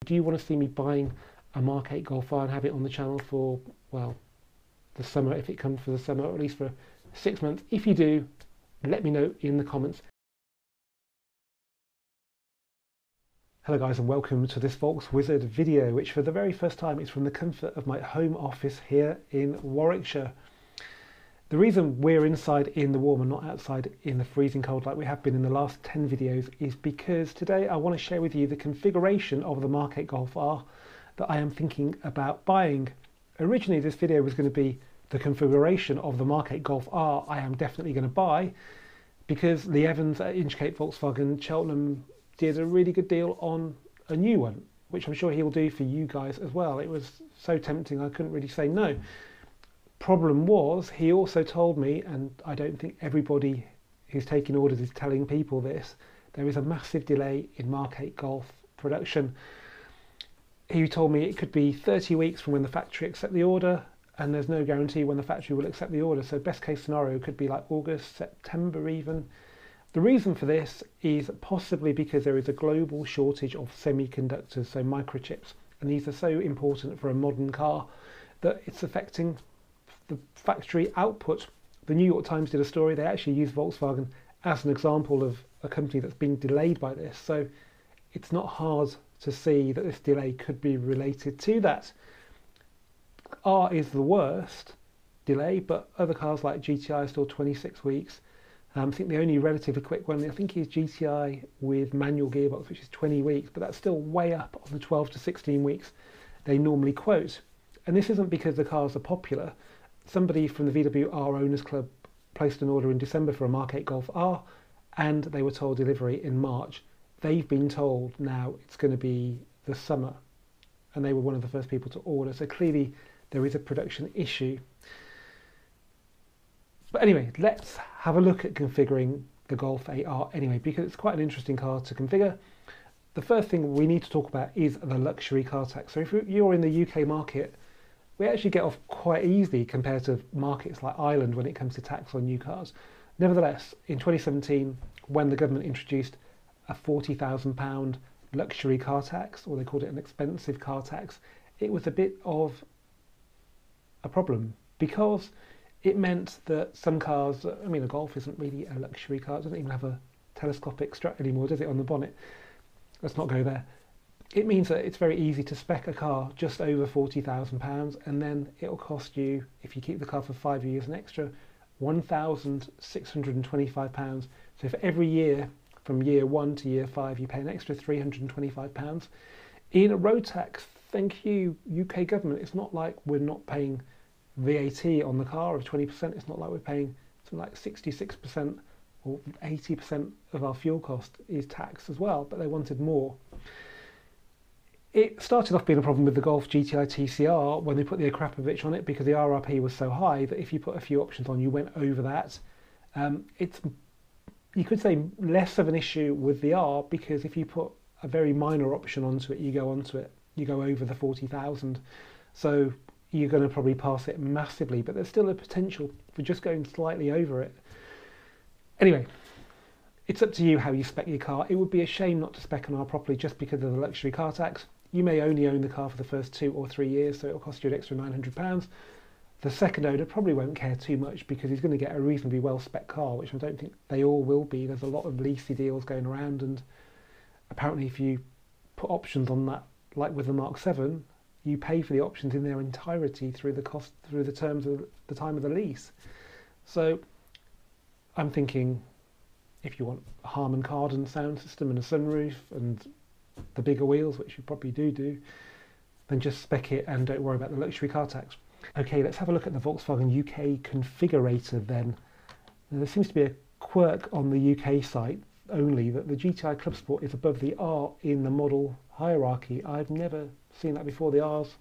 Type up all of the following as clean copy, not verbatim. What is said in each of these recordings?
Do you want to see me buying a Mark 8 Golf R and have it on the channel for, well, the summer, if it comes for the summer, or at least for 6 months? If you do, let me know in the comments. Hello guys, and welcome to this Volkswizard video, which for the very first time is from the comfort of my home office here in Warwickshire. The reason we're inside in the warm and not outside in the freezing cold like we have been in the last 10 videos is because today I want to share with you the configuration of the Mark 8 Golf R that I am thinking about buying. Originally this video was going to be the configuration of the Mark 8 Golf R I am definitely going to buy, because Lee Evans at Mk8 Volkswagen Cheltenham did a really good deal on a new one, which I'm sure he will do for you guys as well. It was so tempting I couldn't really say no. Problem was, he also told me, and I don't think everybody who's taking orders is telling people this, there is a massive delay in Mark 8 Golf production. He told me it could be 30 weeks from when the factory accept the order, and there's no guarantee when the factory will accept the order. So best case scenario could be like August, September even. The reason for this is possibly because there is a global shortage of semiconductors, so microchips, and these are so important for a modern car that it's affecting the factory output. The New York Times did a story. They actually used Volkswagen as an example of a company that's been delayed by this. So it's not hard to see that this delay could be related to that. R is the worst delay, but other cars like GTI are still 26 weeks. I think the only relatively quick one, I think, is GTI with manual gearbox, which is 20 weeks, but that's still way up on the 12 to 16 weeks they normally quote. And this isn't because the cars are popular. Somebody from the VW R Owners Club placed an order in December for a Mark 8 Golf R, and they were told delivery in March. They've been told now it's going to be the summer, and they were one of the first people to order. So clearly there is a production issue. But anyway, let's have a look at configuring the Golf 8R anyway, because it's quite an interesting car to configure. The first thing we need to talk about is the luxury car tax. So if you're in the UK market, we actually get off quite easily compared to markets like Ireland when it comes to tax on new cars. Nevertheless, in 2017, when the government introduced a £40,000 luxury car tax, or they called it an expensive car tax, it was a bit of a problem, because it meant that some cars, I mean, a Golf isn't really a luxury car. It doesn't even have a telescopic strut anymore, does it, on the bonnet? Let's not go there. It means that it's very easy to spec a car just over £40,000, and then it'll cost you, if you keep the car for 5 years, an extra £1,625. So for every year, from year 1 to year 5, you pay an extra £325. In a road tax, thank you, UK government. It's not like we're not paying VAT on the car of 20%. It's not like we're paying something like 66% or 80% of our fuel cost is tax as well, but they wanted more. It started off being a problem with the Golf GTI TCR when they put the Akrapovic on it, because the RRP was so high that if you put a few options on, you went over that. It's, you could say, less of an issue with the R, because if you put a very minor option onto it, you go over the 40,000. So you're going to probably pass it massively, but there's still a potential for just going slightly over it. Anyway, it's up to you how you spec your car. It would be a shame not to spec an R properly just because of the luxury car tax. You may only own the car for the first 2 or 3 years, so it'll cost you an extra £900. The second owner probably won't care too much, because he's going to get a reasonably well spec car, which I don't think they all will be. There's a lot of leasey deals going around, and apparently if you put options on that, like with the Mark 7, you pay for the options in their entirety through the cost, through the terms of the time of the lease. So I'm thinking, if you want a Harman Kardon sound system and a sunroof and the bigger wheels, which you probably do, then just spec it and don't worry about the luxury car tax. Okay, let's have a look at the Volkswagen UK Configurator then. Now, there seems to be a quirk on the UK site only, that the GTI Club Sport is above the R in the model hierarchy. I've never seen that before. The R's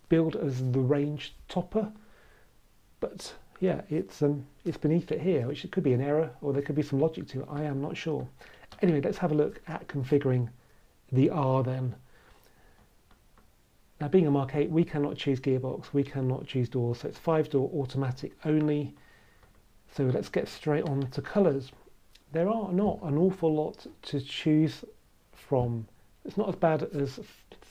billed as the range topper, but yeah, it's beneath it here, which it could be an error, or there could be some logic to it. I am not sure. Anyway, let's have a look at configuring the R then. Now, being a Mark 8, we cannot choose gearbox, we cannot choose doors, so it's 5-door automatic only. So let's get straight on to colours. There are not an awful lot to choose from. It's not as bad as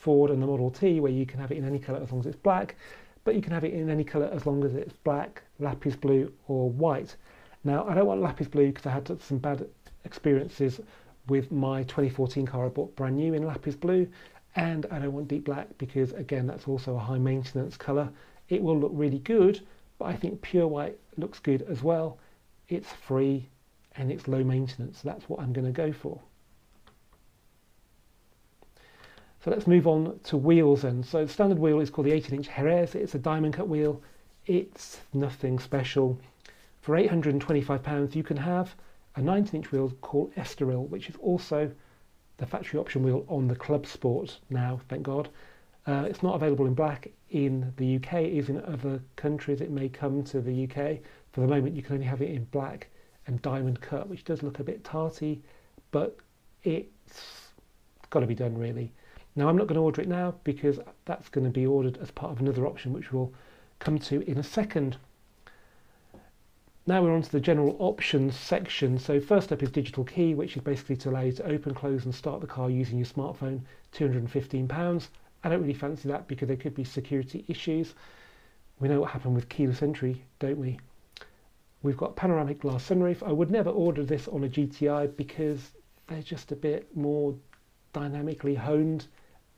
Ford and the Model T, where you can have it in any colour as long as it's black, but you can have it in any colour as long as it's black, lapis blue or white. Now, I don't want lapis blue because I had some bad experiences with my 2014 car I bought brand new in lapis blue, and I don't want deep black because, again, that's also a high maintenance colour. It will look really good, but I think pure white looks good as well. It's free and it's low maintenance, so that's what I'm going to go for. So let's move on to wheels then. So the standard wheel is called the 18-inch Jerez. It's a diamond cut wheel. It's nothing special. For £825 you can have a 19-inch wheel called Estoril, which is also the factory option wheel on the Club Sport now, thank God. It's not available in black in the UK. It is in other countries. It may come to the UK. For the moment you can only have it in black and diamond cut, which does look a bit tarty, but it's got to be done really. Now, I'm not going to order it now because that's going to be ordered as part of another option which we'll come to in a second. Now we're on to the general options section. So first up is digital key, which is basically to allow you to open, close and start the car using your smartphone, £215. I don't really fancy that because there could be security issues. We know what happened with keyless entry, don't we? We've got panoramic glass sunroof. I would never order this on a GTI because they're just a bit more dynamically honed,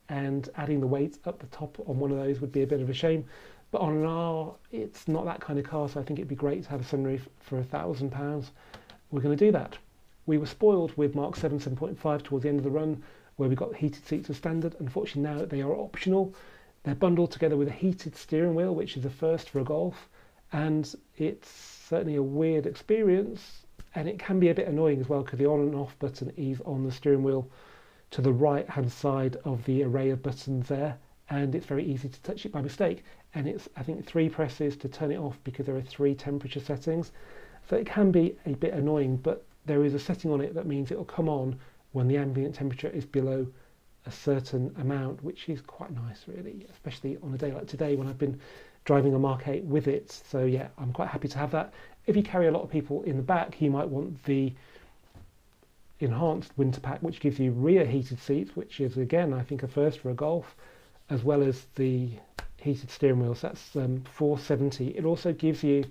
and adding the weight up the top on one of those would be a bit of a shame. But on an R, it's not that kind of car, so I think it'd be great to have a sunroof for £1,000. We're going to do that. We were spoiled with Mark 7 7.5 towards the end of the run, where we got heated seats as standard. Unfortunately, now they are optional. They're bundled together with a heated steering wheel, which is a first for a Golf, and it's certainly a weird experience, and it can be a bit annoying as well because the on and off button is on the steering wheel to the right hand side of the array of buttons there, and it's very easy to touch it by mistake, and it's, I think, 3 presses to turn it off because there are 3 temperature settings, so it can be a bit annoying, but there is a setting on it that means it will come on when the ambient temperature is below a certain amount, which is quite nice really, especially on a day like today when I've been driving a Mark 8 with it. So yeah, I'm quite happy to have that. If you carry a lot of people in the back, you might want the enhanced winter pack, which gives you rear heated seats, which is again I think a first for a Golf, as well as the heated steering wheel. So that's $470. It also gives you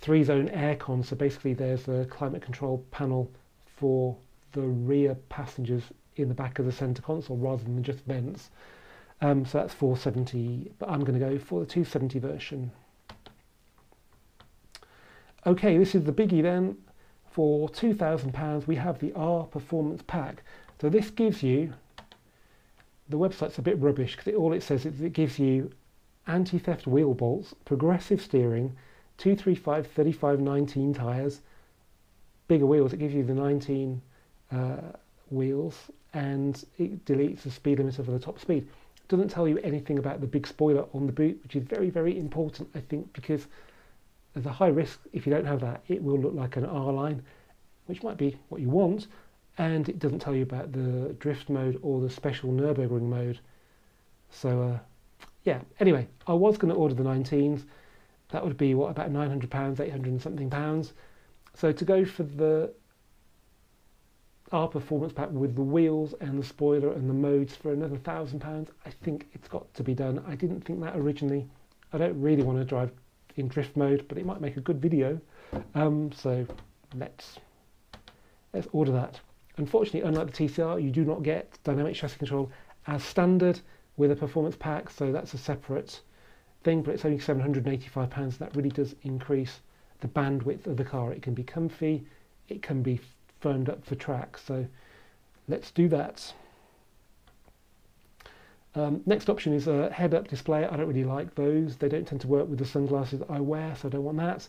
3-zone aircon, so basically there's a climate control panel for the rear passengers in the back of the center console rather than just vents. So that's $470, but I'm going to go for the $270 version. Okay, this is the biggie then. For £2,000 we have the R Performance Pack. So this gives you, the website's a bit rubbish because all it says is it gives you anti-theft wheel bolts, progressive steering, 235/35/19 tyres, bigger wheels. It gives you the 19 wheels, and it deletes the speed limiter for the top speed. It doesn't tell you anything about the big spoiler on the boot, which is very, very important, I think, because there's a high risk if you don't have that, it will look like an R line, which might be what you want, and it doesn't tell you about the drift mode or the special Nürburgring mode. So yeah, anyway, I was going to order the 19s. That would be, what, about £900, 800 and something pounds. So to go for the R Performance Pack with the wheels and the spoiler and the modes for another £1,000, I think it's got to be done. I didn't think that originally. I don't really want to drive in drift mode, but it might make a good video. So let's order that. Unfortunately, unlike the TCR, you do not get dynamic chassis control as standard with a performance pack, so that's a separate thing, but it's only £785. That really does increase the bandwidth of the car. It can be comfy, it can be firmed up for track, so let's do that. Next option is a head-up display. I don't really like those. They don't tend to work with the sunglasses I wear, so I don't want that.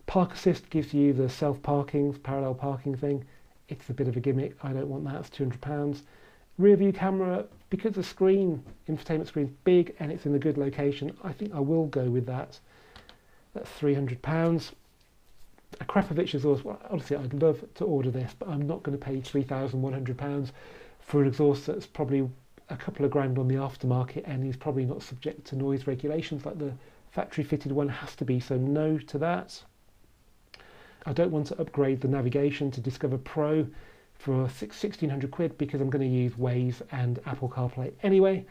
Park Assist gives you the self-parking, parallel parking thing. It's a bit of a gimmick. I don't want that. It's £200. Rear view camera, because the screen, infotainment screen, is big and it's in a good location, I think I will go with that. That's £300. A Krapovich exhaust. Well, honestly, I'd love to order this, but I'm not going to pay £3,100 for an exhaust that's probably a couple of grand on the aftermarket and is probably not subject to noise regulations like the factory fitted one has to be, so no to that. I don't want to upgrade the navigation to Discover Pro for £1,600 because I'm going to use Waze and Apple CarPlay anyway.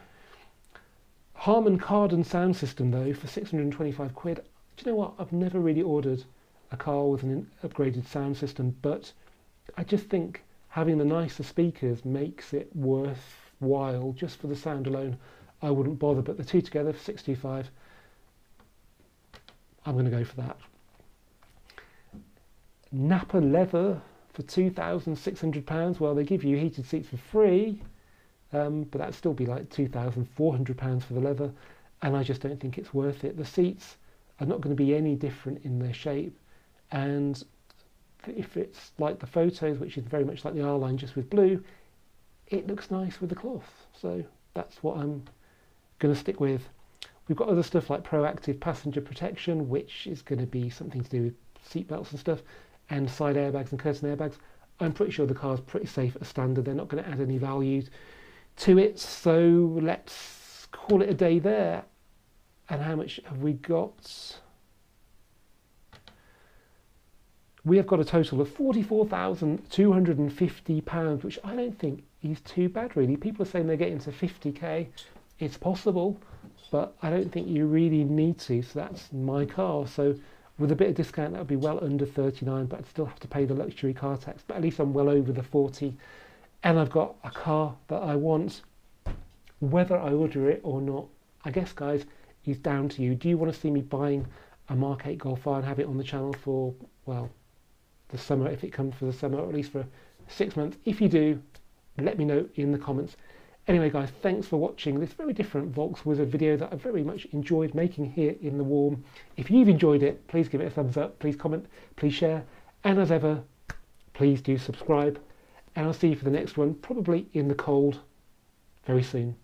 Harman Kardon sound system though for 625 quid. Do you know what? I've never really ordered a car with an upgraded sound system, but I just think having the nicer speakers makes it worthwhile. Just for the sound alone, I wouldn't bother, but the two together for 625, I'm going to go for that. Napa leather for £2,600. Well, they give you heated seats for free, but that'd still be like £2,400 for the leather, and I just don't think it's worth it. The seats are not going to be any different in their shape, and if it's like the photos, which is very much like the R-Line just with blue, it looks nice with the cloth. So that's what I'm going to stick with. We've got other stuff like proactive passenger protection, which is going to be something to do with seat belts and stuff, and side airbags and curtain airbags. I'm pretty sure the car's pretty safe as standard. They're not going to add any value to it, so let's call it a day there. And how much have we got? We have got a total of £44,250, which I don't think is too bad really. People are saying they're getting to 50k. It's possible, but I don't think you really need to. So that's my car. So with a bit of discount, that would be well under 39, but I'd still have to pay the luxury car tax. But at least I'm well over the 40, and I've got a car that I want. Whether I order it or not, I guess, guys, is down to you. Do you want to see me buying a Mk8 Golf R and have it on the channel for, well, the summer, if it comes for the summer, or at least for 6 months? If you do, let me know in the comments. Anyway, guys, thanks for watching this very different Volkswizard video that I very much enjoyed making here in the warm. If you've enjoyed it, please give it a thumbs up, please comment, please share, and as ever, please do subscribe. And I'll see you for the next one, probably in the cold, very soon.